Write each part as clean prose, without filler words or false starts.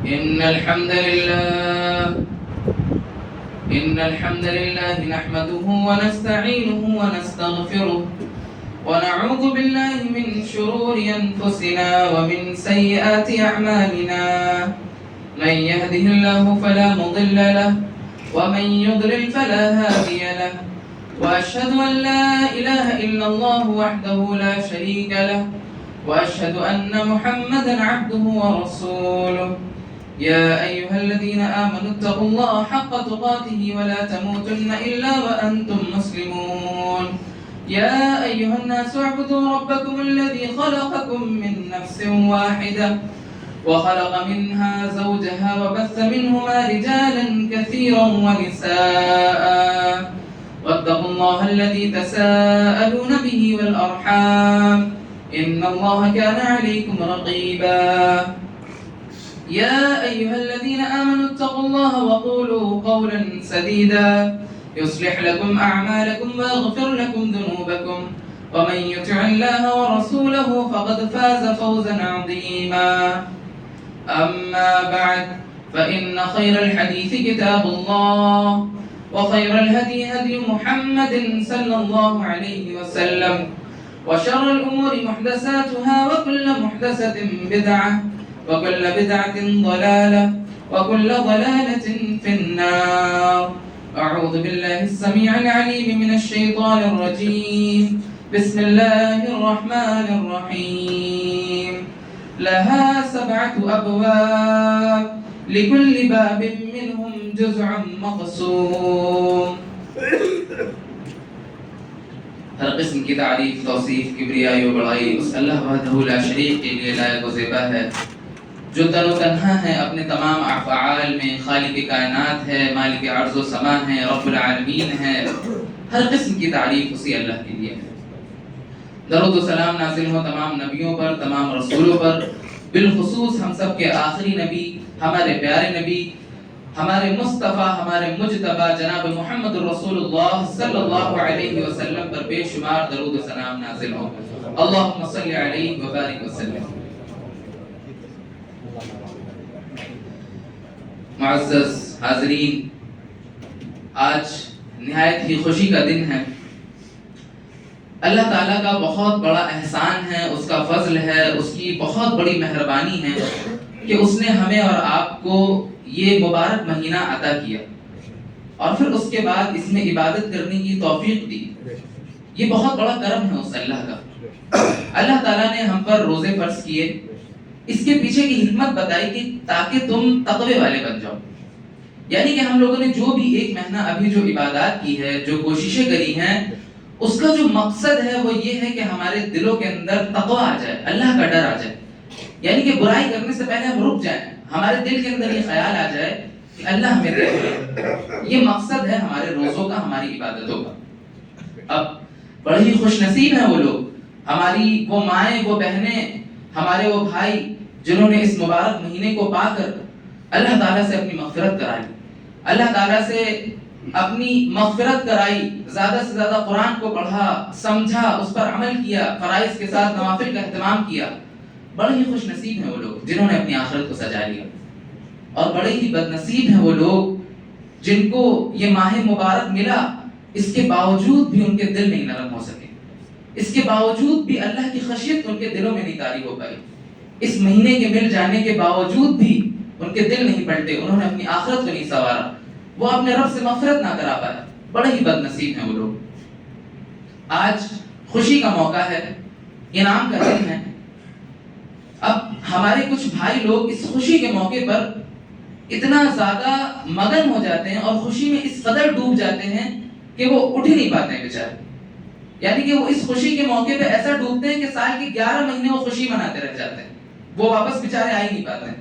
إن الحمد لله نحمده ونستعينه ونستغفره ونعوذ بالله من شرور أنفسنا ومن سيئات أعمالنا من يهده الله فلا مضل له ومن يضلل فلا هادي له وأشهد أن لا إله إلا الله وحده لا شريك له وأشهد أن محمدا عبده ورسوله يا أيها الذين آمنوا اتقوا الله حق تقاته ولا تموتن إلا وأنتم مسلمون يا أيها الناس اعبدوا ربكم الذي خلقكم من نفس واحدة وخلق منها زوجها وبث منهما رجالا كثيرا ونساء واتقوا الله الذي تساءلون به والأرحام إن الله كان عليكم رقيبا يا أيها الذين آمنوا اتقوا الله وقولوا قولا سديدا يصلح لكم أعمالكم ويغفر لكم ذنوبكم ومن يطع الله ورسوله فقد فاز فوزا عظيما أما بعد فإن خير الحديث كتاب الله وخير الهدي هدي محمد صلى الله عليه وسلم وشر الأمور محدثاتها وكل محدثة بدعة وكل بدعة ضلالة وكل ضلالة في النار أعوذ بالله السميع العليم من الشيطان الرجيم بسم الله الرحمن الرحيم لها 7 أبواب لكل باب منهم جزء مقسوم ہر قسم کی تعریف، توصیف، کبریائی و بڑائی اس اللہ وحدہ لا شریک کے لیے لائق و زیبا ہے جو تن و تنہا ہے، اپنے تمام افعال میں خالق کائنات ہے، مالک عرض و سما ہے، رب العالمین ہے۔ ہر قسم کی تعریف اسی اللہ کے لیے ہے۔ درود و سلام نازل ہو تمام نبیوں پر، تمام رسولوں پر، بالخصوص ہم سب کے آخری نبی، ہمارے پیارے نبی، ہمارے مصطفیٰ، ہمارے مجتبی جناب محمد رسول اللہ صلی اللہ علیہ وسلم پر بے شمار درود و سلام نازل ہو۔ اللہم صلی علیہ وبارک وسلم۔ معزز حاضرین، آج نہایت ہی خوشی کا دن ہے۔ اللہ تعالیٰ کا بہت بڑا احسان ہے، اس کا فضل ہے، اس کی بہت بڑی مہربانی ہے کہ اس نے ہمیں اور آپ کو یہ مبارک مہینہ عطا کیا اور پھر اس کے بعد اس میں عبادت کرنے کی توفیق دی۔ یہ بہت بڑا کرم ہے اس اللہ کا۔ اللہ تعالیٰ نے ہم پر روزے فرض کیے، اس کے پیچھے کی حکمت بتائی کہ تاکہ تم تقوی والے بن جاؤ۔ یعنی کہ ہم لوگوں نے جو بھی ایک مہینہ ابھی جو عبادات کی ہے، جو کوششیں کری ہیں، اس کا جو مقصد ہے وہ یہ ہے کہ ہمارے دلوں کے اندر تقوی آ جائے، اللہ کا ڈر آ جائے۔ یعنی کہ برائی کرنے سے پہلے ہم رک جائیں، ہمارے دل کے اندر یہ خیال آ جائے کہ اللہ ہمیں دیکھ رہا ہے۔ یہ مقصد ہے ہمارے روزوں کا، ہماری عبادتوں کا۔ اب بڑے ہی خوش نصیب ہیں وہ لوگ، ہماری وہ مائیں، وہ بہنیں، ہمارے وہ بھائی جنہوں نے اس مبارک مہینے کو پا کر اللہ تعالیٰ سے اپنی مغفرت کرائی، اللہ تعالیٰ سے اپنی مغفرت کرائی، زیادہ سے زیادہ قرآن کو پڑھا، سمجھا، اس پر عمل کیا، فرائض کے ساتھ نوافل کا اہتمام کیا۔ بڑے ہی خوش نصیب ہیں وہ لوگ جنہوں نے اپنی آخرت کو سجا لیا، اور بڑے ہی بد نصیب ہیں وہ لوگ جن کو یہ ماہ مبارک ملا، اس کے باوجود بھی ان کے دل نہیں نرم ہو سکے، اس کے باوجود بھی اللہ کی خشیت ان کے دلوں میں نہیں طاری ہو پائی، اس مہینے کے مل جانے کے باوجود بھی ان کے دل نہیں پلٹے، انہوں نے اپنی آخرت کو نہیں سنوارا، وہ اپنے رب سے مغفرت نہ کرا پائے۔ بڑے ہی بد نصیب ہیں وہ لوگ۔ آج خوشی کا موقع ہے، انعام کا دن ہے۔ اب ہمارے کچھ بھائی لوگ اس خوشی کے موقع پر اتنا زیادہ مگن ہو جاتے ہیں اور خوشی میں اس قدر ڈوب جاتے ہیں کہ وہ اٹھ ہی نہیں پاتے ہیں بیچارے۔ یعنی کہ وہ اس خوشی کے موقع پہ ایسا ڈوبتے ہیں کہ سال کے 11 مہینے وہ خوشی مناتے رہ جاتے ہیں، وہ واپس بیچارے آ ہی نہیں پاتے ہیں۔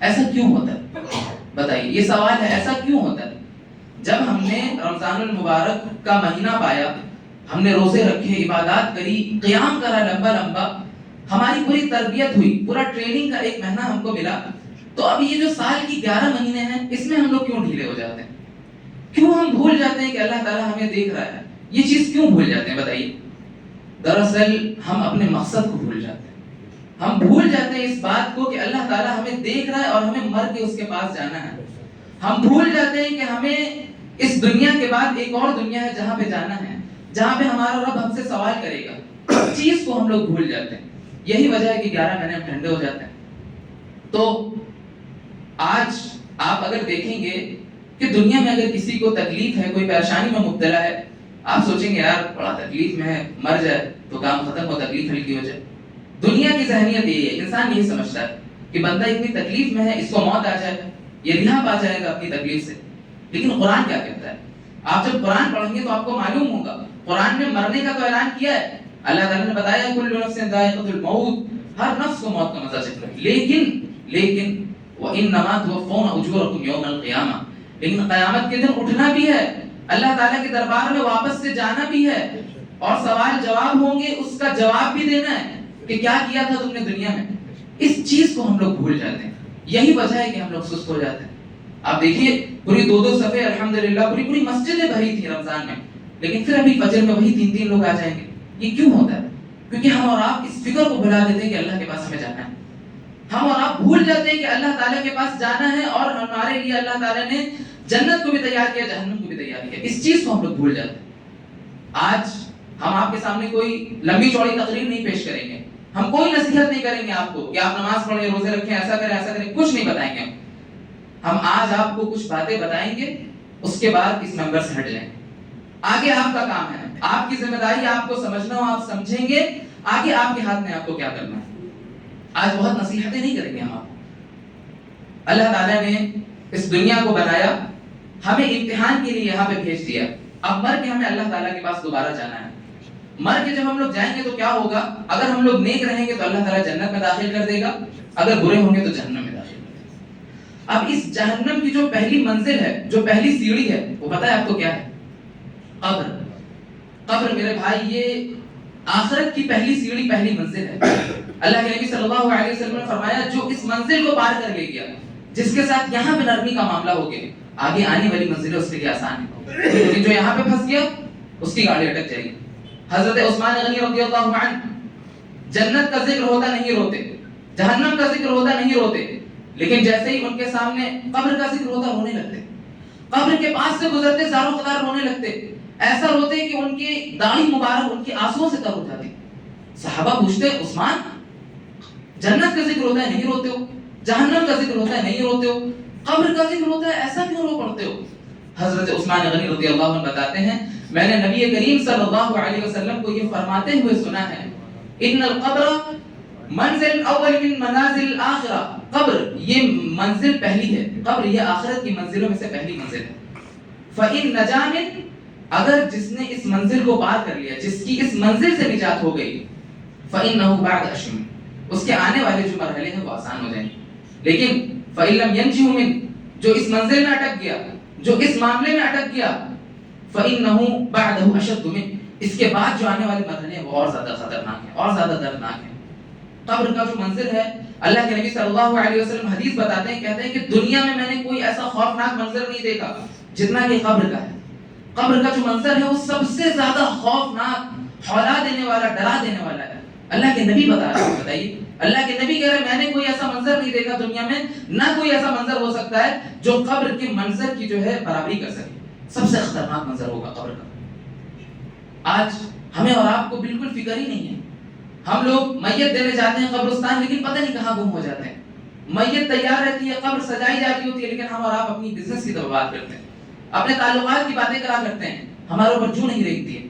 ایسا کیوں ہوتا ہے؟ بتائیے، یہ سوال ہے، ایسا کیوں ہوتا ہے؟ جب ہم نے رمضان المبارک کا مہینہ پایا، ہم نے روزے رکھے، عبادات کری، قیام کرا لمبا لمبا، ہماری پوری تربیت ہوئی، پورا ٹریننگ کا ایک مہینہ ہم کو ملا، تو اب یہ جو سال کی 11 مہینے ہیں اس میں ہم لوگ کیوں ڈھیلے ہو جاتے ہیں؟ کیوں ہم بھول جاتے ہیں کہ اللہ تعالیٰ ہمیں دیکھ رہا ہے؟ یہ چیز کیوں بھول جاتے ہیں بتائیے؟ دراصل ہم اپنے مقصد کو بھول جاتے ہیں، ہم بھول جاتے ہیں اس بات کو کہ اللہ تعالیٰ ہمیں دیکھ رہا ہے اور ہمیں مر کے اس کے پاس جانا ہے. ہم بھول جاتے ہیں کہ ہمیں اس دنیا کے بعد ایک اور دنیا ہے جہاں پہ جانا ہے, جہاں پہ ہمارا رب ہم سے سوال کرے گا. اس چیز کو ہم لوگ بھول جاتے ہیں. یہی وجہ ہے کہ 11 مہینے ہم ٹھنڈے ہو جاتے ہیں. تو آج آپ اگر دیکھیں گے کہ دنیا میں اگر کسی کو تکلیف ہے, کوئی پریشانی میں مبتلا ہے, آپ سوچیں گے یار بڑا تکلیف میں ہے, مر جائے تو کام ختم ہو, تکلیف ہلکی ہو جائے. دنیا کی ذہنیت یہی ہے, انسان یہی سمجھتا ہے کہ بندہ اتنی تکلیف میں ہے, اس کو موت آ جائے, یہ رہا پا جائے گا اپنی تکلیف سے. لیکن قرآن کیا کہتا ہے؟ آپ جب قرآن پڑھیں گے تو آپ کو معلوم ہوگا, قرآن میں مرنے کا تو اعلان کیا ہے. اللہ تعالیٰ نے بتایا کل نفس ذائقۃ الموت, ہر نفس کو موت کا مزہ چکھنا ہے. لیکن وَإِنَّمَا تُوَفَّوْنَ أُجُورَكُمْ يَوْمَ الْقِيَامَةِ, لیکن قیامت کے دن اٹھنا بھی ہے, اللہ تعالیٰ کے دربار میں واپس سے جانا بھی ہے, اور سوال جواب ہوں گے, اس کا جواب بھی دینا ہے کہ کیا کیا تھا تم نے دنیا میں. اس چیز کو ہم لوگ بھول جاتے ہیں. یہی وجہ ہے کہ ہم لوگ سست ہو جاتے ہیں. آپ دیکھیے پوری 2 صفحے الحمدللہ پوری مسجدیں بھری تھی رمضان میں, لیکن پھر ابھی فجر میں وہی 3 لوگ آ جائیں گے. یہ کیوں ہوتا ہے؟ کیونکہ ہم اور آپ اس فکر کو بھلا دیتے ہیں کہ اللہ کے پاس ہمیں جانا ہے. ہم اور آپ بھول جاتے ہیں کہ اللہ تعالیٰ کے پاس جانا ہے, اور ہمارے لیے اللہ تعالیٰ نے جنت کو بھی تیار کیا, جہنم کو بھی تیار کیا. اس چیز کو ہم لوگ بھول جاتے ہیں. آج ہم آپ کے سامنے کوئی لمبی چوڑی تقریر نہیں پیش کریں گے, ہم کوئی نصیحت نہیں کریں گے آپ کو کہ آپ نماز پڑھیں, روزے رکھیں, ایسا کریں, کچھ نہیں بتائیں گے. ہم آج آپ کو کچھ باتیں بتائیں گے, اس کے بعد اس ممبر سے ہٹ جائیں. آگے آپ کا کام ہے, آپ کی ذمہ داری آپ کو سمجھنا ہو, آپ سمجھیں گے, آگے آپ کے ہاتھ میں آپ کو کیا کرنا ہے. آج بہت نصیحتیں نہیں کریں گے ہم آپ کو. اللہ تعالیٰ نے اس دنیا کو بنایا, ہمیں امتحان کے لیے یہاں پہ بھیج دیا. اب مر کے ہمیں اللہ تعالیٰ کے پاس دوبارہ جانا ہے. مر کے جب ہم لوگ جائیں گے تو کیا ہوگا؟ اگر ہم لوگ نیک رہیں گے تو اللہ تعالیٰ جنت میں داخل کر دے گا, اگر برے ہوں گے تو جہنم میں داخل کر دے گا. اب اس جہنم کی جو پہلی منزل ہے, جو پہلی سیڑھی ہے, وہ پتہ ہے آپ کو کیا ہے؟ قبر. قبر میرے بھائی یہ آخرت کی پہلی سیڑھی, پہلی منزل ہے. اللہ کے نبی صلی اللہ علیہ وسلم نے فرمایا جو اس منزل کو پار کر لے گیا, جس کے ساتھ یہاں پہ نرمی کا معاملہ ہو گیا, آگے آنے والی منزلیں اس کے لیے آسان ہے. لیکن جو یہاں پہ پھنس گیا اس کی گاڑی اٹک جائے گی. حضرت عثمان غنی رضی اللہ عنہ, جنت کا ذکر ہوتا نہیں روتے, جہنم کا ذکر ہوتا نہیں روتے, لیکن جیسے ہی ان کے سامنے قبر کا ذکر ہوتا رونے لگتے. قبر کے پاس سے گزرتے زاروں قطار رونے لگتے, ایسا روتے کہ ان کی داڑھی مبارک ان کی آنسوؤں سے تر ہو جاتی. صحابہ پوچھتے عثمان جنت کا ذکر ہوتا ہے نہیں روتے ہو, جہنم کا ذکر ہوتا ہے نہیں روتے ہو, قبر کا ذکر ہوتا ہے ایسا کیوں رو پڑتے ہو؟ حضرت عثمان غنی رضی اللہ عنہ بتاتے ہیں میں نے نبی کریم صلی اللہ علیہ وسلم کو یہ فرماتے ہوئے سنا ہے, ان القبر منزل اول من منازل الاخرہ, قبر یہ منزل پہلی ہے, قبر یہ آخرت کی منزلوں میں سے پہلی منزل ہے. فإن نجا من, اگر جس نے اس منزل کو پار کر لیا, جس کی اس منزل سے نجات ہو گئی, فإنه بعد اشم, اس کے آنے والے جو مرحلے ہیں وہ آسان ہو جائیں. لیکن فإن لم ينجه من, جو اس منزل میں اٹک گیا, جو اس معاملے میں اٹک گیا, فإنه بعده اشد من, اس کے بعد جو آنے والے مرحلے ہیں وہ اور زیادہ خطرناک ہیں, اور زیادہ دردناک ہیں. قبر کا جو منظر ہے, اللہ کے نبی صلی اللہ علیہ وسلم حدیث بتاتے ہیں, کہتے ہیں کہ دنیا میں نے کوئی ایسا خوفناک منظر نہیں دیکھا جتنا کہ قبر کا ہے. قبر کا جو منظر ہے وہ سب سے زیادہ خوفناک, ہلا دینے والا, ڈرا دینے والا ہے. اللہ کے نبی بتا رہے ہیں, بتائیے اللہ کے نبی کہہ رہے ہیں میں نے کوئی ایسا منظر نہیں دیکھا دنیا میں, نہ کوئی ایسا منظر ہو سکتا ہے جو قبر کے منظر کی جو ہے برابری کر سکے. سب سے خطرناک منظر ہوگا قبر کا. آج ہمیں اور آپ کو بالکل فکر ہی نہیں ہے. ہم لوگ میت دینے جاتے ہیں قبرستان, لیکن پتہ نہیں کہاں گم ہو جاتے ہیں. میت تیار رہتی ہے, قبر سجائی جاتی ہوتی ہے, لیکن ہم اور آپ اپنی بزنس کی طرف بات کرتے ہیں, اپنے تعلقات کی باتیں کرا کرتے ہیں, ہمارے اوپر جو نہیں رہتی ہے.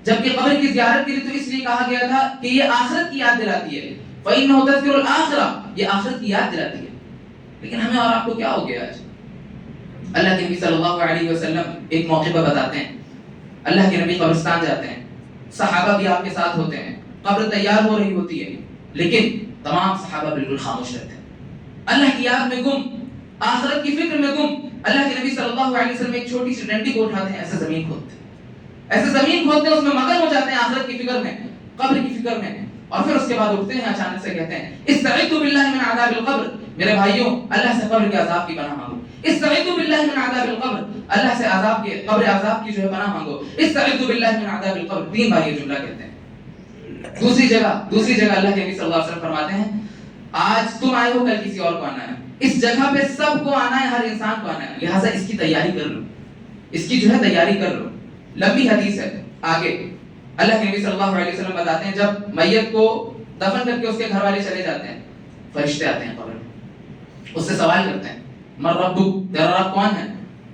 جبکہ قبر کی زیارت کے لیے تو اس لیے کہا گیا تھا کہ یہ آخرت کی یاد دلاتی ہے, فإنه تذکر الآخرہ, یہ آخرت کی یاد دلاتی ہے. لیکن ہمیں اور آپ کو کیا ہو گیا آج؟ اللہ کے نبی صلی اللہ علیہ وسلم ایک موقع پر بتاتے ہیں, اللہ کے نبی قبرستان جاتے ہیں, صحابہ بھی آپ کے ساتھ ہوتے ہیں, قبر تیار ہو رہی ہوتی ہے, لیکن تمام صحابہ بالکل خاموش رہتے ہیں, اللہ کی یاد میں گم, آخرت کی فکر میں گم. اللہ کے نبی صلی اللہ علیہ وسلم ایک چھوٹی سی ڈنڈی کو اٹھاتے ہیں, ایسے زمین کھودتے ہیں, اس میں مگن ہو جاتے ہیں آخرت کی فکر میں, قبر کی فکر میں, اور پھر اس کے بعد اٹھتے ہیں اچانک سے کہتے ہیں استعیذوا باللہ من عذاب القبر, میرے بھائیوں اللہ سے قبر کے عذاب کی پناہ مانگو. استعیذوا باللہ من عذاب القبر, اللہ سے عذاب کے, قبر عذاب کی جو ہے پناہ مانگو. استعیذوا باللہ من عذاب القبر, 3 بار یہ جملہ کہتے ہیں. دوسری جگہ اللہ کے نبی صلی اللہ علیہ وسلم فرماتے ہیں آج تم آئے ہو کل کسی اور کو آنا ہے, اس جگہ پہ سب کو آنا ہے، ہر انسان کو آنا ہے، لہٰذا اس کی تیاری کر لو، اس کی جو ہے تیاری کر لو۔ لمبی حدیث ہے آگے، اللہ کے نبی صلی اللہ علیہ وسلم بتاتے ہیں جب میت کو دفن کر کے اس کے گھر والے چلے جاتے ہیں، فرشتے آتے ہیں قبر میں، اس سے سوال کرتے ہیں من ربک، تیرا رب کون ہے؟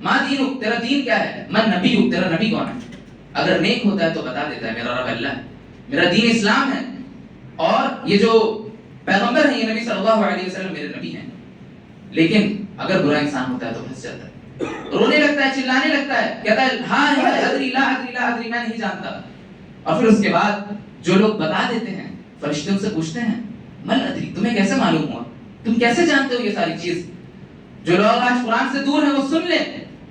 ما دینک، تیرا دین کیا ہے؟ من نبیک، تیرا نبی کون ہے؟ اگر نیک ہوتا ہے تو بتا دیتا ہے میرا رب اللہ ہے، میرا دین اسلام ہے، اور یہ جو پیغمبر ہیں یہ نبی صلی اللہ علیہ وسلم میرے نبی ہیں۔ لیکن اگر برا انسان ہوتا ہے تو پھنس جاتا ہے، رونے لگتا ہے، چلانے لگتا ہے، کہتا ہے ہاں ادری لا ادری لا ادری، میں نہیں جانتا۔ اور پھر اس کے بعد جو لوگ بتا دیتے ہیں، فرشتے ان سے پوچھتے ہیں من ادری، تمہیں کیسے معلوم ہوا، تم کیسے جانتے ہو یہ ساری چیز؟ جو لوگ آج قرآن سے دور ہیں وہ سن لیں،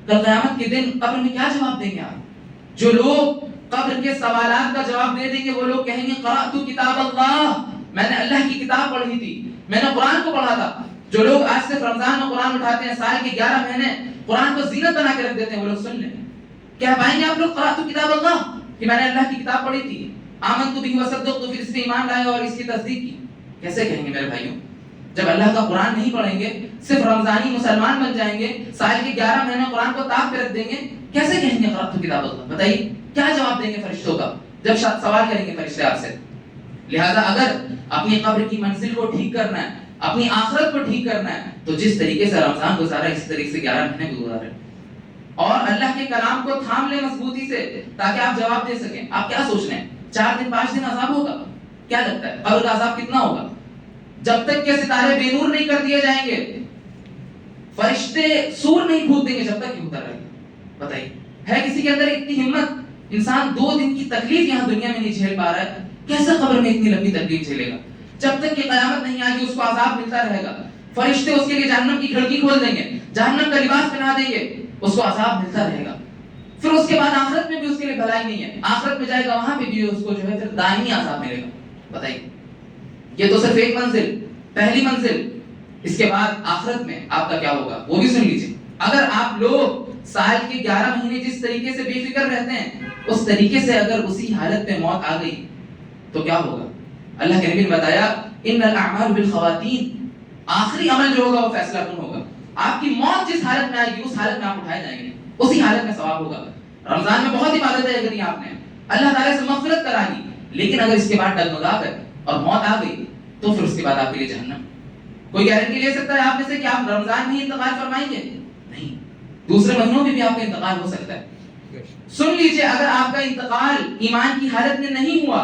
کل قیامت کے دن قبر میں کیا جواب دیں گے آپ؟ جو لوگ قبر کے سوالات کا جواب دے دیں گے وہ لوگ کہیں گے قرأت کتاب اللہ، میں نے اللہ کی کتاب پڑھی تھی، میں نے قرآن کو پڑھا تھا۔ جو لوگ آج صرف رمضان میں قرآن اٹھاتے ہیں، سال کے 11 مہینے قرآن کو زینت بنا کے رکھ دیتے ہیں، وہ لوگ سن لیں، کیا پائیں گے آپ لوگ قرأت کتاب اللہ کہ میں نے اللہ کی کتاب پڑھی تھی، آمنت بہ وصدقت، پھر اس پہ ایمان لائے اور اس کی تصدیق کی؟ کیسے کہیں گے میرے بھائیوں؟ جب اللہ کا قرآن نہیں پڑھیں گے، صرف رمضانی مسلمان بن جائیں گے، سال کے 11 مہینے قرآن کو تاپ پہ رکھ دیں گے، کیسے کہیں گے قرأت کتاب اللہ؟ بتائیے کیا جواب دیں گے فرشتوں کا جب سوال کریں گے فرشتے آپ سے؟ لہذا اگر اپنی قبر کی منزل کو ٹھیک کرنا ہے، اپنی آخرت کو ٹھیک کرنا ہے، تو جس طریقے سے رمضان گزارا اسی طریقے سے 11 مہینے بھی گزارے، اور اللہ کے کلام کو تھام لیں مضبوطی سے تاکہ آپ جواب دے سکیں۔ آپ کیا سوچ رہے ہیں 4 دن 5 دن عذاب ہوگا؟ کیا لگتا ہے قبر کا عذاب کتنا ہوگا؟ جب تک کہ ستارے بے نور نہیں کر دیے جائیں گے، فرشتے سور نہیں پھونک دیں گے، جب تک کہ ہوتا رہے گا۔ بتائیے ہے کسی کے اندر اتنی ہمت؟ انسان 2 دن کی تکلیف یہاں دنیا میں نہیں جھیل پا رہا ہے، کیسے قبر میں اتنی لمبی تکلیف جھیلے گا؟ جب تک کہ قیامت نہیں آئے گی اس کو عذاب ملتا رہے گا، فرشتے اس کے لیے جہنم کی کھڑکی کھول دیں گے، جہنم کا لباس پہنا دیں گے، اس کو عذاب ملتا رہے گا۔ پھر اس کے بعد آخرت میں بھی اس کے لیے بھلائی نہیں ہے، آخرت میں جائے گا وہاں پہ بھی اس کو جو ہے پھر دائمی عذاب ملے گا۔ بتائیے یہ تو صرف ایک منزل، پہلی منزل، اس کے بعد آخرت میں آپ کا کیا ہوگا وہ بھی سن لیجیے۔ اگر آپ لوگ سال کے 11 مہینے جس طریقے سے بے فکر رہتے ہیں، اس طریقے سے اگر اسی حالت میں موت آ گئی تو کیا ہوگا؟ اللہ کے نبی نے بتایا ان الاعمال بالخواتین، آخری عمل جو ہوگا وہ فیصلہ کن ہوگا۔ آپ کی موت جس حالت میں آئے گی اس حالت میں آپ اٹھائے جائیں گے، اسی حالت میں ثواب ہوگا۔ رمضان میں بہت عبادتیں کری آپ نے، اللہ تعالیٰ سے مغفرت کرانی، لیکن اگر اس کے بعد ڈگمگا گئے اور موت آ گئی تو پھر اس کے بعد آپ کے لیے جہنم۔ کوئی گارنٹی لے سکتا ہے آپ میں سے کہ آپ رمضان میں ہی انتقال فرمائیں گے؟ نہیں، دوسرے مہینوں میں بھی آپ کا انتقال ہو سکتا ہے۔ سن لیجئے، اگر آپ کا انتقال ایمان کی حالت میں نہیں ہوا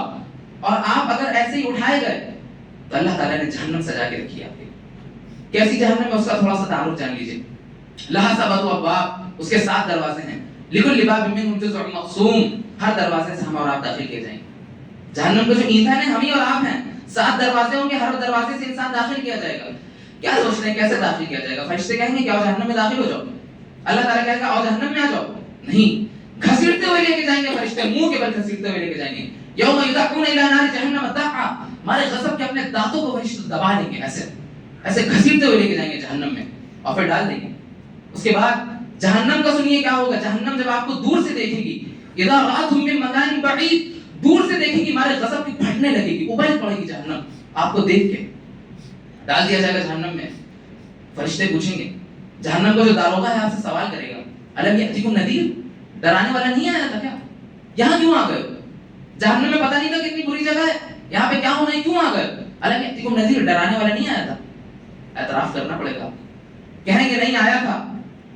اور آپ اگر ایسے ہی اٹھائے گئے تو اللہ تعالیٰ نے جہنم سجا کے رکھی ہے آپ کے لیے۔ کیسی جہنم ہے اس کا تھوڑا سا تعارف جان لیجئے۔ لہا سبعۃ ابواب، اس کے 7 دروازے ہیں، لکل باب منہم جزء مقسوم، ہر دروازے سے ہم اور آپ داخل کیے جائیں گے۔ جہنم کا جو ایندھن ہے ہم ہی اور آپ ہیں، 7 دروازے ہوں گے، ہر دروازے سے انسان داخل کیا جائے گا۔ کیا سوچتے ہیں کیسے داخل کیا جائے گا؟ فرشتے کہیں گے کہ آؤ جہنم میں داخل ہو جاؤ، اللہ تعالیٰ کہے گا آؤ جہنم میں آ جاؤ؟ نہیں، گھسیٹتے ہوئے لے کے جائیں گے فرشتے، منہ کے بل گھسیٹتے ہوئے لے کے جائیں گے۔ یوم یدعون الی نار جہنم دعا، ہمارے غضب کے اپنے دانتوں کو فرشتے دبا لیں گے، ایسے ایسے گھسیٹتے ہوئے لے کے جائیں گے جہنم میں اور پھر ڈال دیں گے۔ اس کے بعد جہنم کا سنیے کیا ہوگا۔ جہنم جب آپ کو دور سے دیکھے گی، اذا رأتهم من مکان بعید، دور سے دیکھے گی، ہمارے غضب کی پھٹنے لگے گی، ابل پڑے گی جہنم آپ کو دیکھ کے، ڈال دیا جائے گا جہنم میں۔ فرشتے پوچھیں گے، جہنم کا جو داروغہ ہے آپ سے سوال کرے گا، الم یأتیکم نذیر، ڈرانے والا نہیں آیا تھا کیا؟ یہاں کیوں آ گئے؟ جہنم میں پتہ نہیں تھا کتنی بری جگہ ہے، یہاں پہ کیا ہونا ہے، کیوں آ گئے؟ الم یأتیکم نذیر، ڈرانے والا نہیں آیا تھا؟ اعتراف کرنا پڑے گا، کہیں گے نہیں آیا تھا،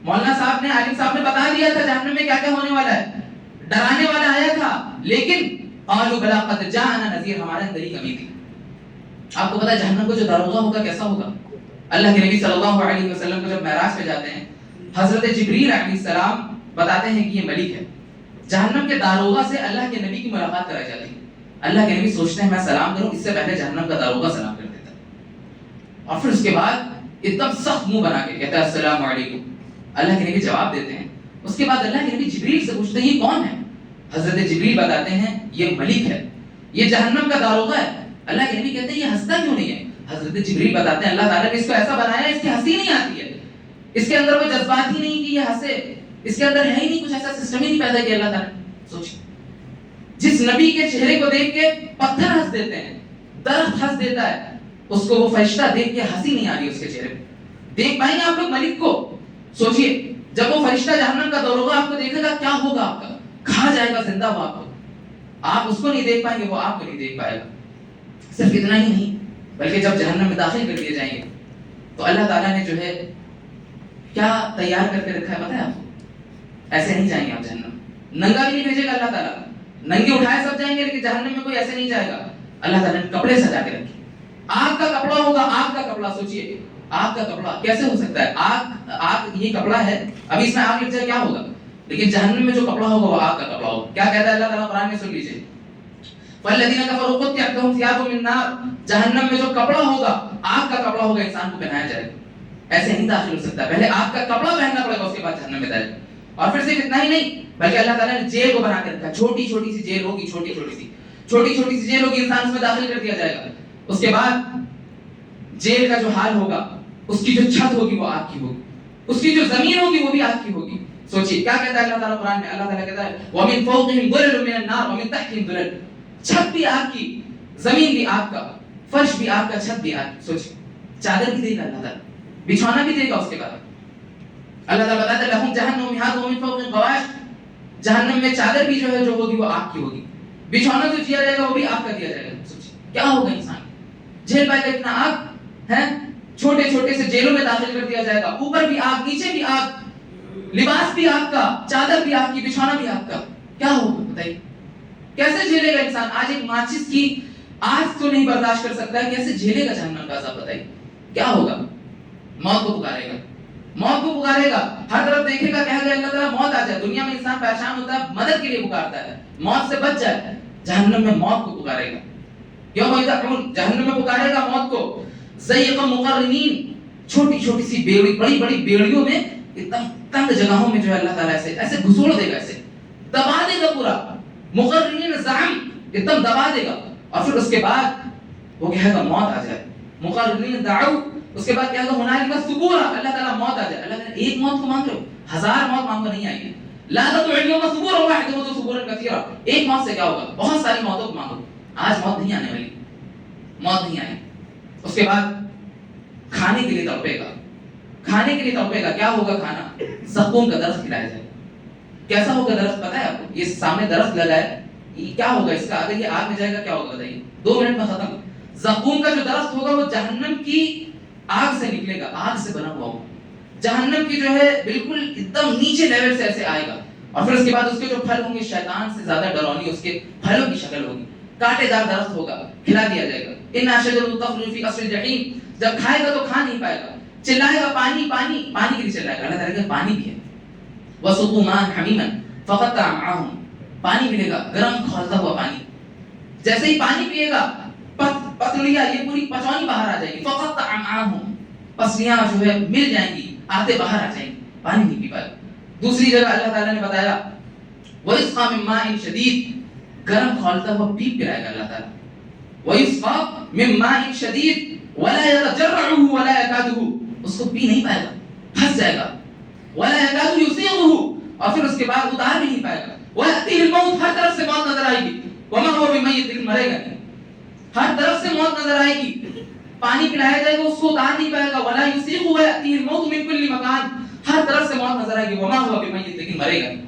مولانا صاحب نے، عالم صاحب نے بتا دیا تھا جہنم میں کیا کیا ہونے والا ہے، ڈرانے والا آیا تھا، لیکن قالوا بلا قد جاءنا نذیر، ہمارے اندر ہی کمی تھی۔ آپ کو پتا ہے جہنم کو جو داروغہ ہوگا کیسا ہوگا؟ اللہ کے نبی صلی اللہ علیہ وسلم کو جب معراج پہ جاتے ہیں، حضرت جبریل علیہ السلام بتاتے ہیں کہ یہ ملک ہے۔ جہنم کے داروغہ سے اللہ کے نبی کی ملاقات کرائی جاتی ہے۔ اللہ کے نبی سوچتے ہیں میں سلام کروں، اس سے پہلے جہنم کا داروغہ سلام کر دیتا ہے، اور پھر اس کے بعد ایک دم سخت منہ بنا کے کہتا ہے السلام علیکم، اللہ کے نبی جواب دیتے ہیں۔ اس کے بعد اللہ کے نبی جبریل سے پوچھتے ہیں یہ کون ہے؟ حضرت جبریل بتاتے ہیں یہ ملک ہے، یہ جہنم کا داروغہ ہے۔ اللہ کے نبی کہتے ہیں یہ ہنستا کیوں نہیں ہے؟ حضرت جبریل بتاتے ہیں اللہ تعالیٰ نے اس کو ایسا بنایا ہے، اس کی ہنسی نہیں آتی ہے، اس کے اندر وہ جذبات ہی نہیں کہ یہ ہنسے، اس کے اندر ہے ہی نہیں، کچھ ایسا سسٹم ہی نہیں پیدا کیا اللہ تعالیٰ نے۔ سوچیں، جس نبی کے چہرے کو دیکھ کے پتھر ہنس دیتے ہیں، درخت ہنس دیتا ہے، اس کو وہ فرشتہ دیکھ کے ہنسی نہیں آ رہی اس کے چہرے پہ، دیکھ پائیں گے آپ لوگ ملک کو؟ سوچئے جب وہ فرشتہ جہنم کا داروغہ آپ کو دیکھے گا کیا ہوگا؟ آپ کا کھا جائے گا زندہ ہوا آپ کو. آپ اس کو نہیں دیکھ پائیں گے، وہ آپ کو نہیں دیکھ پائے گا. صرف اتنا ہی نہیں بلکہ جب جہنم میں داخل کر دیے جائیں گے تو اللہ تعالیٰ نے جو ہے کیا تیار کر کے رکھا ہے پتہ ہے آپ کو؟ ایسے نہیں جائیں گے آپ جہنم. ننگا بھی نہیں بھیجے گا اللہ تعالیٰ. ننگے اٹھائے سب جائیں گے لیکن جہنم میں کوئی ایسے نہیں جائے گا. اللہ تعالیٰ نے کپڑے سجا کے رکھے. آگ کا کپڑا ہوگا، آگ کا کپڑا. سوچئے آگ کا کپڑا کیسے ہو سکتا ہے؟ آگ یہ کپڑا ہے، ابھی اس میں آگ لگ جائے کیا ہوگا؟ لیکن جہنم میں جو کپڑا ہوگا وہ آگ کا کپڑا ہوگا. کیا کہتا ہے اللہ تعالیٰ قرآن میں؟ سن لیجئے. فالذین کفروا قطعت لهم ثياب من نار. جہنم میں جو کپڑا ہوگا آگ کا کپڑا ہوگا، انسان کو پہنایا جائے گا. ایسے نہیں داخل ہو سکتا، پہلے آگ کا کپڑا پہننا پڑے گا، اس کے بعد جہنم میں جائے گا. اور پھر صرف اتنا ہی نہیں بلکہ اللہ تعالیٰ نے جیل کو بنا کے رکھا. چھوٹی چھوٹی سی جیل ہوگی، چھوٹی چھوٹی سی جیل ہوگی، انسان اس میں داخل کر دیا جائے گا. اس کے بعد جیل کا جو حال ہوگا، اس کی جو چھت ہوگی وہ آگ کی ہوگی، اس کی جو زمین ہوگی وہ بھی آگ کی ہوگی. سوچئے کیا کہتا ہے اللہ تعالیٰ قرآن میں؟ اللہ تعالیٰ کہتا ہے وَمِن فَوْقِهِمْ ظُلَلٌ مِّنَ النَّارِ وَمِن تَحْتِهِمْ ظُلَلٌ. چھت بھی آگ کی، زمین بھی آگ کا، فرش بھی آگ کا، چھت بھی آگ کی. سوچئے چادر بھی دے گا اللہ تعالیٰ، بچھونا بھی دے گا. اس کے بعد اللہ تعالیٰ بتاتا ہے لَهُمْ جَهَنَّمُ مِهَادٌ وَمِن فَوْقِهِمْ غَوَاشٍ. جہنم میں چادر بھی جو ہے جو ہوگی وہ آگ کی ہوگی، بچھونا جو دیا جائے گا وہ بھی آگ کا دیا جائے گا. سوچئے کیا ہوگا؟ انسان جھیل پائے گا اتنا آگ ہے؟ چھوٹے چھوٹے سے جیلوں میں داخل کر دیا جائے گا، اوپر بھی آگ، نیچے بھی آگ، لباس بھی آگ کا، چادر بھی آگ کی، بچھونا بھی آگ کا. کیا ہوگا بتائیے؟ کیسے جھیلے گا انسان؟ آج ایک ماچس کی آگ تو نہیں برداشت کر سکتا ہے، کیسے جھیلے گا جہنم کا عذاب؟ بتائیے کیا ہوگا؟ موت کو پکارے گا، موت کو پکارے گا. ہر طرف دیکھے گا، کہے گا اللہ تعالیٰ موت آ جائے. دنیا میں انسان پریشان ہوتا ہے، مدد کے لیے پکارتا ہے، موت سے بچ جائے. جہنم میں موت کو پکارے گا. یوم یدعون، جہنم میں پکارے گا موت کو. ضیق مقرنین، چھوٹی چھوٹی سی بیڑی، بڑی بڑی بیڑیوں میں، ایک دم تنگ جگہوں میں جو ہے اللہ تعالیٰ ایسے گھسوڑ دے گا، ایسے دبا دے گا پورا. مقرنین زعم، ایک دم دبا دے گا. اور پھر اس کے بعد وہ کہے گا موت آ جائے. مقرنین دعو، اس کے بعد کہے گا ہنالک ثبورا، اللہ تعالیٰ موت آ جائے. اللہ تعالیٰ ایک موت کو مانگ رہے ہو، 1000 موت مانگو نہیں آئے گی. لا تدعوا اليوم ثبورا واحدا وادعوا ثبورا كثيرا. ایک موت سے کیا ہوگا؟ بہت ساری موتوں کو مانگو. آج موت نہیں آنے والی، موت نہیں آئی. اس کے بعد کھانے کے لیے تڑپے گا، کھانے کے لیے تڑپے گا. کیا ہوگا کھانا؟ زقوم کا درخت کھلایا جائے. کیسا ہوگا درخت پتہ ہے آپ کو؟ یہ سامنے درخت لگا ہے، یہ کیا ہوگا اس کا؟ اگر یہ آگ میں جائے گا کیا ہوگا بتائیے؟ 2 منٹ میں ختم. زقوم کا جو درخت ہوگا وہ جہنم کی آگ سے نکلے گا، آگ سے بنا ہوا ہوگا. جہنم کی جو ہے بالکل ایک دم نیچے لیول سے ایسے آئے گا. اور پھر اس کے بعد اس کے جو پھل ہوں گے شیطان سے زیادہ ڈراؤنی اس کے پھلوں کی شکل ہوگی. کانٹے دار درخت ہوگا، کھلا دیا جائے گا. اِنَّا شَجَرَةٌ تَخْرُجُ فِي أَصْلِ الْجَحِيمِ. جب کھائے گا تو کھا نہیں پائے گا، چلائے گا پانی پانی پانی کے لیے چلائے گا. اللہ تعالیٰ کہ پانی بھی ہے. وَسُقُوا مَاءً حَمِيمًا فَقَطَّعَ أَمْعَاءَهُمْ. پانی ملے گا، گرم کھولتا ہوا پانی. جیسے ہی پانی پیے گا پتلیاں، یہ پوری پچونی باہر آ جائے گی. فَقَطَّعَ أَمْعَاءَهُمْ، پسلیاں جو ہے مل جائیں گی، آتے باہر آ جائیں گی. پانی نہیں پی پائے. دوسری جگہ اللہ تعالیٰ نے بتایا وَيُسْقَىٰ مِن مَّاءٍ شَدِيدٍ، گرم کھولتا ہوا پیپ پلائے گا اللہ تعالیٰ. وَيُسْقَىٰ مِن مَّاءٍ شَدِيدٍ وَلَا يَتَجَرَّعُهُ وَلَا يَكَادُهُ، اس کو پی نہیں پائے گا، پھنس جائے گا. وَلَا يَكَادُ يُسِيغُهُ، اور پھر اس کے بعد اتار بھی نہیں پائے گا. وَيَأْتِيهِ الْمَوْتُ، ہر طرف سے موت نظر آئے گی. وَمَا هُوَ بِمَيِّتٍ، لیکن مرے گا نہیں. ہر طرف سے موت نظر آئے گی. پانی پلایا جائے گا، اس کو اتار نہیں پائے گا. وَلَا يُسِيغُهُ وَيَأْتِيهِ الْمَوْتُ مِن كُلِّ مَكَانٍ، ہر طرف سے موت نظر آئے گی. وَمَا هُوَ بِمَيِّتٍ، لیکن مرے گا نہیں،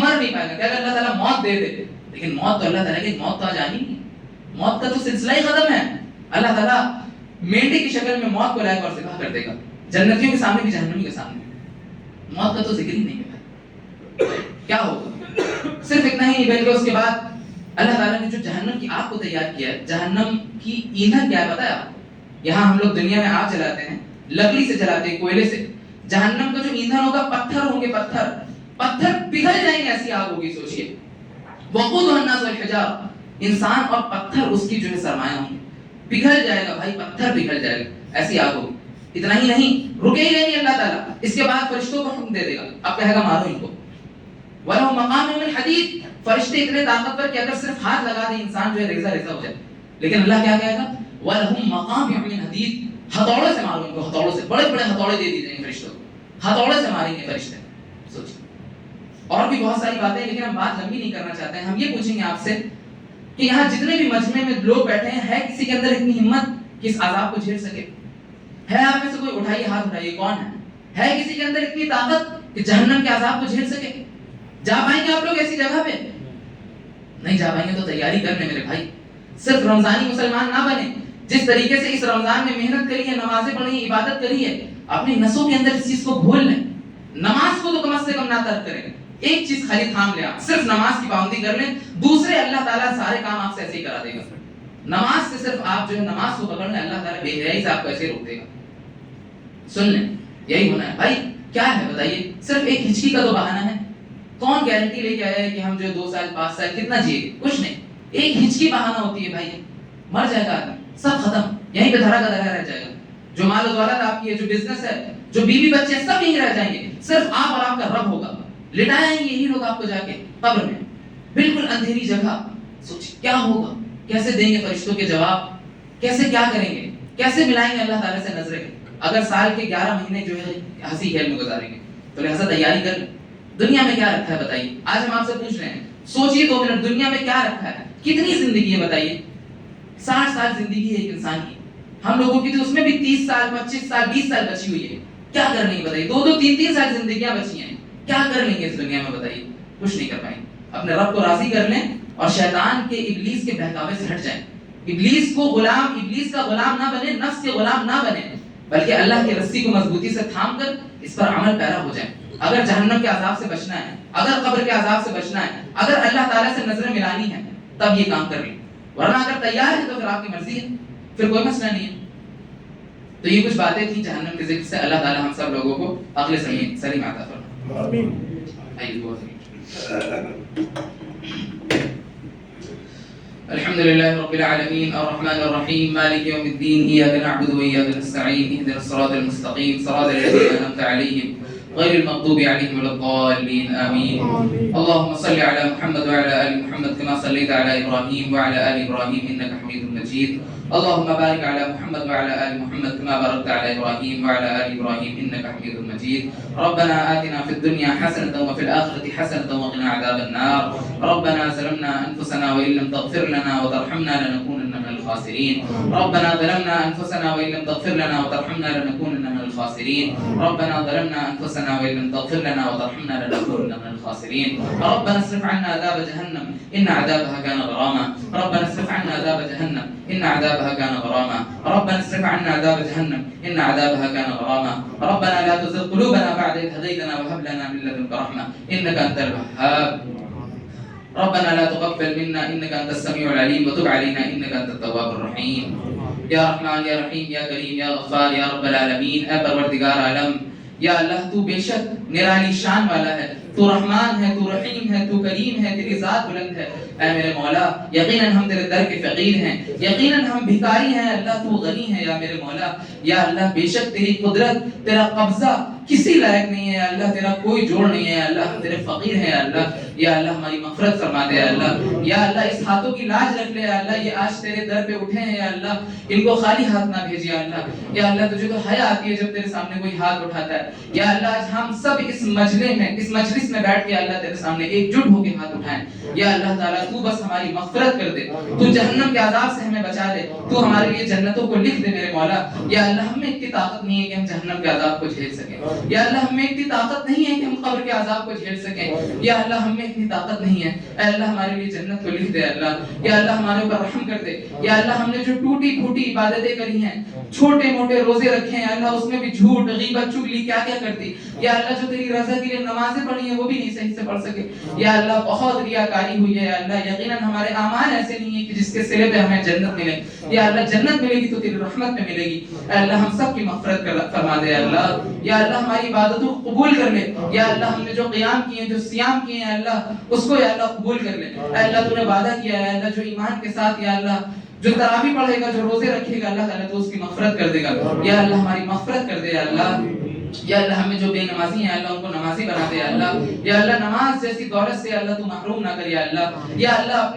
مر نہیں پائے گا. کہ اگر اللہ تعالیٰ موت دے دے، لیکن موت تو اللہ تعالیٰ کی موت تو آج آنی نہیں. موت کا تو سلسلہ ہی ختم ہے. اللہ تعالیٰ مینڈے کی شکل میں موت کو لائے گا اور ذبح کر دے گا، جنتیوں کے سامنے بھی جہنمیوں کے سامنے. موت کا تو ذکر ہی نہیں ہے. کیا ہوگا؟ صرف اتنا ہی نہیں بلکہ اس کے بعد اللہ تعالیٰ نے جو جہنم کی آگ کو تیار کیا ہے، جہنم کی ایندھن کیا ہے پتہ ہے آپ کو؟ یہاں ہم لوگ دنیا میں آگ جلاتے ہیں، لکڑی سے جلاتے ہیں، کوئلے سے. جہنم کا جو ایندھن ہوگا پتھر ہوں گے، پتھر پگھل جائیں گے، ایسی آگ ہوگی. سوچئے وقودها الناس والحجارة، انسان اور پتھر اس کی جو ہے سرمایہ ہوں گے. پگھل جائے گا بھائی، پتھر پگھل جائے گا، ایسی آگ ہوگی. اتنا ہی نہیں، رکے ہی نہیں اللہ تعالیٰ. اس کے بعد فرشتوں کو حکم دے دے گا، اب کہے گا مارو ان کو. وَلَهُ مَقَامٌ مِّنْ حَدِيدٍ، فرشتے اتنے طاقتور کہ اگر صرف ہاتھ لگا دے انسان جو ہے ریزہ ریزہ ہو جائے. لیکن اللہ کیا کہے گا؟ وَلَهُم مَقَامٌ مِّنْ حَدِيدٍ، ہتھوڑے سے مارو ان کو، ہتھوڑے سے، بڑے بڑے ہتھوڑے دے دیے جائیں فرشتوں کو، ہتھوڑے سے ماریں گے فرشتے. سوچیں. اور بھی بہت ساری باتیں، لیکن ہم بات لمبی نہیں کرنا چاہتے ہیں. ہم یہ پوچھیں گے آپ سے کہ یہاں جتنے بھی مجمع میں لوگ بیٹھے ہیں، ہے کسی کے اندر اتنی ہمت کہ اس عذاب کو جھیل سکے؟ ہے آپ میں سے کوئی؟ اٹھائیے ہاتھ اٹھائیے، کون ہے کسی کے اندر اتنی طاقت کہ جہنم کے عذاب کو جھیل سکے؟ جا پائیں گے آپ لوگ ایسی جگہ پہ؟ نہیں جا پائیں گے تو تیاری کر لیں میرے بھائی. صرف رمضانی مسلمان نہ بنے. جس طریقے سے اس رمضان میں محنت کری ہے، نمازیں پڑھی ہیں، عبادت کری ہے، اپنی نسوں کے اندر اس چیز کو گھول لیں. نماز کو تو کم سے کم نہ ترک کریں. ایک چیز خالی تھام لیں، آپ صرف نماز کی پابندی کر لیں، دوسرے اللہ تعالیٰ سارے کام آپ سے ایسے ہی کرا دے گا. نماز سے صرف آپ جو ہے نماز کو پکڑ لیں، اللہ تعالیٰ بے حیائی سے آپ کو ایسے روک دے گا. سن لیں، یہی ہونا ہے بھائی. کیا ہے بتائیے؟ صرف ایک ہچکی کا تو بہانہ ہے. کون گارنٹی لے کے آیا ہے کہ ہم جو 2 سال 5 سال کتنا جیے گے؟ کچھ نہیں. ایک ہچکی بہانہ ہوتی ہے بھائی. مر جائے گا آدمی، سب ختم، یہیں پہ دھرا کا دھرا رہ جائے گا. جو مال و دولت آپ کی ہے، جو بزنس ہے، جو بیوی بچے ہیں، سب یہیں رہ جائیں گے. صرف آپ اور آپ کا رب ہوگا. لٹائیں گے یہی لوگ آپ کو جا کے قبر میں، بالکل اندھیری جگہ. سوچ کیا ہوگا، کیسے دیں گے فرشتوں کے جواب، کیسے کیا کریں گے، کیسے ملائیں گے اللہ تعالیٰ سے نظریں. اگر سال کے 11 مہینے جو ہے ہنسی کھیل میں گزاریں گے تو لہٰذا تیاری کر لیں. دنیا میں کیا رکھا ہے بتائیے؟ آج ہم آپ سے پوچھ رہے ہیں، سوچیے 2 منٹ، دنیا میں کیا رکھا ہے؟ کتنی زندگی ہے بتائیے؟ 60 سال زندگی ہے ایک انسان کی. ہم لوگوں کی تو اس میں بھی 30 سال 25 سال 20 سال بچی ہوئی ہے. کیا کر لیں گے بتائیے؟ 2 3 سال زندگیاں بچی ہیں. کیا کر لیں گے اس دنیا میں بتائیے؟ کچھ نہیں کر پائیں گے. اپنے رب کو راضی کر لیں اور شیطان کے ابلیس کے بہکاوے سے ہٹ جائیں. ابلیس کا غلام نہ بنے، نفس کے غلام نہ بنے، بلکہ اللہ کی رسی کو مضبوطی سے تھام کر اس پر عمل پیرا ہو جائیں. اگر جہنم کے عذاب سے بچنا ہے، اگر قبر کے عذاب سے بچنا ہے، اگر اللہ تعالیٰ سے نظریں ملانی ہے، تب یہ کام کر لیں. ورنہ اگر تیار ہے تو پھر آپ کی مرضی ہے، پھر کوئی مسئلہ نہیں ہے. تو یہ کچھ باتیں تھیں جہنم کے ذکر سے. اللہ تعالیٰ ہم سب لوگوں کو عقل سلیم عطا فرمائے. آمین. الحمد لله رب العالمين الرحمن الرحيم مالك يوم الدين إياك نعبد وإياك نستعين اهدنا الصراط المستقيم صراط الذين أنعمت عليهم غير المغضوب عليهم ولا الضالين آمين. اللهم صل على محمد وعلى آل محمد كما صليت على إبراهيم وعلى آل إبراهيم إنك حميد مجيد. اللهم بارك على محمد وعلى آل محمد كما باركت على إبراهيم وعلى آل إبراهيم إنك حميد مجيد. ربنا آتنا في الدنيا حسنة وفي الآخرة حسنة وقنا عذاب النار. ربنا ظلمنا أنفسنا وإن لم تغفر لنا وترحمنا لنكونن من الخاسرين. ربنا ظلمنا أنفسنا وإن لم تغفر لنا وترحمنا لنكونن من الخاسرين. ربنا ظلمنا أنفسنا وإن لم تغفر لنا وترحمنا لنكونن من الخاسرين. ربنا اصرف عنا عذاب جهنم إن عذابها كان غراما. ربنا اصرف عنا عذاب جهنم إن عذابها كان غراما. ربنا اصرف عنا عذاب جهنم إن عذابها كان غراما. ربنا لا تزغ قلوبنا بعد إذ هديتنا وهب لنا من لدنك رحمة إنك أنت الوهاب. ربنا لا تقبل منا إنك أنت السميع العليم وتب علينا إنك أنت التواب الرحيم. یا رحمان یا رحیم یا کریم یا غفار یا رب العالمین. اے پروردگار عالم، یا اللہ تو بے شک نرالی شان والا ہے، تو رحمان ہے، تو رحیم ہے، تو کریم ہے، تیری ذات بلند ہے. اے میرے مولا، یقیناً ہم تیرے در کے فقیر ہیں، یقیناً ہم بھکاری ہیں. اللہ تو غنی ہے یا میرے مولا. یا اللہ بے شک تیری قدرت، تیرا قبضہ کسی لائق نہیں ہے. اللہ تیرا کوئی جوڑ نہیں ہے. اللہ ہم تیرے فقیر ہیں. اللہ یا اللہ ہماری مغفرت فرما دے. اللہ یا اللہ اس ہاتھوں کی لاج رکھ لے. اللہ یہ آج تیرے در پہ اٹھے ہیں. یا اللہ ان کو خالی ہاتھ نہ بھیجے. اللہ یا اللہ تجھے تو حیا آتی ہے جب تیرے سامنے کوئی ہاتھ اٹھاتا ہے. یا اللہ آج ہم سب اس مجلس میں بیٹھ کے اللہ تیرے سامنے ایک جٹ ہو کے ہاتھ اٹھائیں. یا اللہ تعالیٰ تو بس ہماری مغفرت کر دے، تو جہنم کے عذاب سے ہمیں بچا دے، تو ہمارے لیے جنتوں کو لکھ دے میرے مولا. یا اللہ ہم میں اتنی طاقت نہیں ہے کہ ہم جہنم کے عذاب کو جھیل سکیں. یا اللہ ہم میں اتنی طاقت نہیں ہے کہ ہم قبر کے عذاب کو جھیل سکیں. یا اللہ ہم میں اتنی طاقت نہیں ہے. اے اللہ ہمارے لیے جنت کو لکھ دے. اللہ یا اللہ ہمارے اوپر رحم کر دے. یا اللہ ہم نے جو ٹوٹی پھوٹی عبادتیں کری ہیں، چھوٹے موٹے روزے رکھے ہیں، اللہ اس میں بھی جھوٹ غیبت چگلی کیا کیا کرتی. یا اللہ جو تیری رضا کے لیے نمازیں پڑھی ہیں وہ بھی نہیں صحیح سے پڑھ سکے. یا اللہ بہت ریاکاری ہوئی ہے. یا اللہ یقیناً ہمارے اعمال ایسے نہیں ہیں کہ جس کے صلے پہ ہمیں جنت ملے. یا اللہ جنت ملے گی تو تیری رحمت میں ملے گی. اے اللہ ہم سب کی مغفرت فرما دے. اللہ یا اللہ ہماری عبادتوں کو قبول کر لے. یا اللہ ہم نے جو قیام کیے ہیں، جو صیام کیے ہیں، اللہ اس کو یا اللہ قبول کر لے. اے اللہ تو نے وعدہ کیا ہے اللہ جو ایمان کے ساتھ یا اللہ جو تراویح پڑھے گا، جو روزے رکھے گا، اللہ تعالیٰ تو اس کی مغفرت کر دے گا. یا اللہ ہماری مغفرت کر دے. اللہ یا اللہ ہمیں جو بے نمازی ہیں اللہ ان کو نمازی بنا دے. اللہ یا اللہ نماز جیسی دولت سے اللہ تو محروم نہ کر. یا اللہ یا اللہ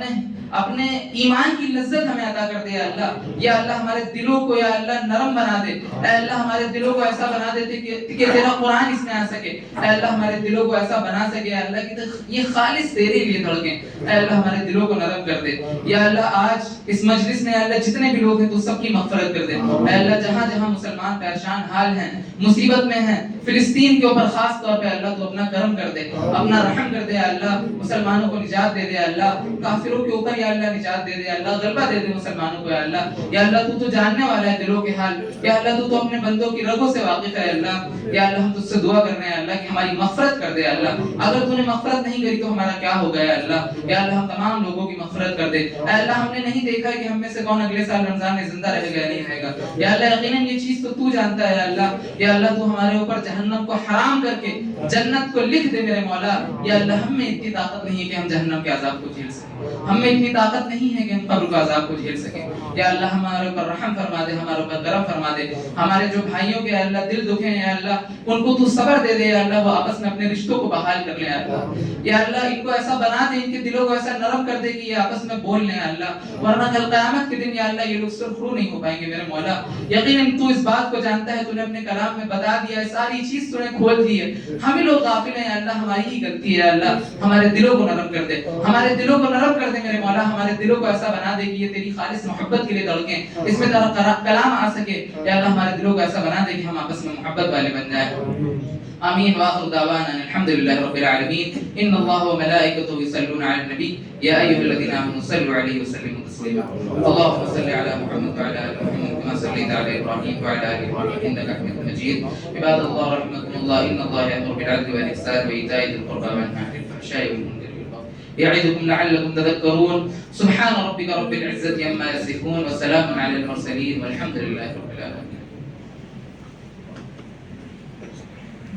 اپنے ایمان کی لذت ہمیں عطا کر دے یا اللہ. یا اللہ ہمارے دلوں کو یا اللہ نرم بنا دے. اے اللہ ہمارے دلوں کو ایسا بنا دے کہ تیرا قرآن اس میں آ سکے. اے اللہ ہمارے دلوں کو ایسا بنا سکے یا اللہ کہ یہ خالص تیرے لیے دھڑکیں. اے اللہ ہمارے دلوں کو نرم کر دے. یا اللہ آج اس مجلس میں اللہ جتنے بھی لوگ ہیں تو سب کی مغفرت کر دے. اے اللہ جہاں جہاں مسلمان پریشان حال ہیں, مصیبت میں ہیں, فلسطین کے اوپر خاص طور پہ اللہ تو اپنا کرم کر دے, اپنا رحم کر دے. اللہ مسلمانوں کو نجات دے دے. اللہ کافروں کے اوپر یا اللہ نجات دے دے. اللہ غلبہ دے دے مسلمانوں کو یا اللہ. یا اللہ تو جاننے والا ہے دلوں کے حال. یا اللہ تو اپنے بندوں کی رگوں سے واقف ہے اللہ. یا اللہ ہم تجھ سے دعا کر رہے ہیں اللہ کہ ہماری مغفرت کر دے اللہ. اگر تو نے مغفرت نہیں کری تو ہمارا کیا ہو گیا اللہ. یا اللہ ہم تمام لوگوں کی مغفرت کر دے. اے اللہ ہم نے نہیں دیکھا کہ ہم میں سے کون اگلے سال رمضان میں زندہ رہے گا نہیں رہے گا. یا اللہ یقیناً یہ چیز تو جانتا ہے اللہ. یا اللہ تو ہمارے اوپر جہنم کو حرام کر کے جنت کو لکھ دے میرے مولا. یا اللہ ہم میں اتنی طاقت نہیں ہے کہ ہم جہنم کے عذاب کو جھیل سکیں. ہم میں اتنی طاقت نہیں ہے کہ ہم قبر کے عذاب کو جھیل سکیں. یا اللہ ہمارے اوپر رحم فرما دے, ہمارے اوپر کرم فرما دے. ہمارے جو بھائیوں کے اللہ دل دکھے ہیں یا اللہ ان کو تو صبر دے دے یا اللہ, وہ آپس میں اپنے رشتوں کو بحال کر لیں یا اللہ. یا اللہ ان کو ایسا بنا دے, ان کے دلوں کو ایسا نرم کر دے کہ یہ آپس میں بول لیں اللہ, ورنہ کل قیامت کے دن یا اللہ یہ لوگ سرخرو نہیں ہو پائیں گے میرے مولا. یقیناً تو اس بات کو جانتا ہے, تو نے اپنے کلام میں بتا دیا ہے, ساری چیز تو نے کھول دی ہے. ہم ہی لوگ غافل ہیں یا اللہ, ہماری ہی غلطی ہے اللہ. ہمارے دلوں کو نرم کر دے, ہمارے دلوں کو نرم کر دے میرے مولا. ہمارے دلوں کو ایسا بنا دے کہ یہ تیری خالص محبت کے لیے دھڑکیں, اس میں تیرا کلام آ سکے. یا اللہ ہمارے دلوں کو ایسا بنا دے کہ ہم آپس میں محبت والے بن جائیں. آمین. وآخر دعوانا الحمد لله رب العالمين. إن الله وملائكته يصلون على النبي يا أيها الذين آمنوا صلوا عليه وسلموا تسليما. اللهم صل على محمد وعلى آل محمد كما صليت على إبراهيم وعلى آل إبراهيم إنك حميد مجيد. عباد الله رحمكم الله, إن الله يأمر بالعدل والإحسان وإيتاء ذي القربى وينهى عن الفحشاء والمنكر والبغي يعظكم لعلكم تذكرون. سبحان ربك رب العزة عما يصفون وسلام على المرسلين والحمد لله رب العالمين.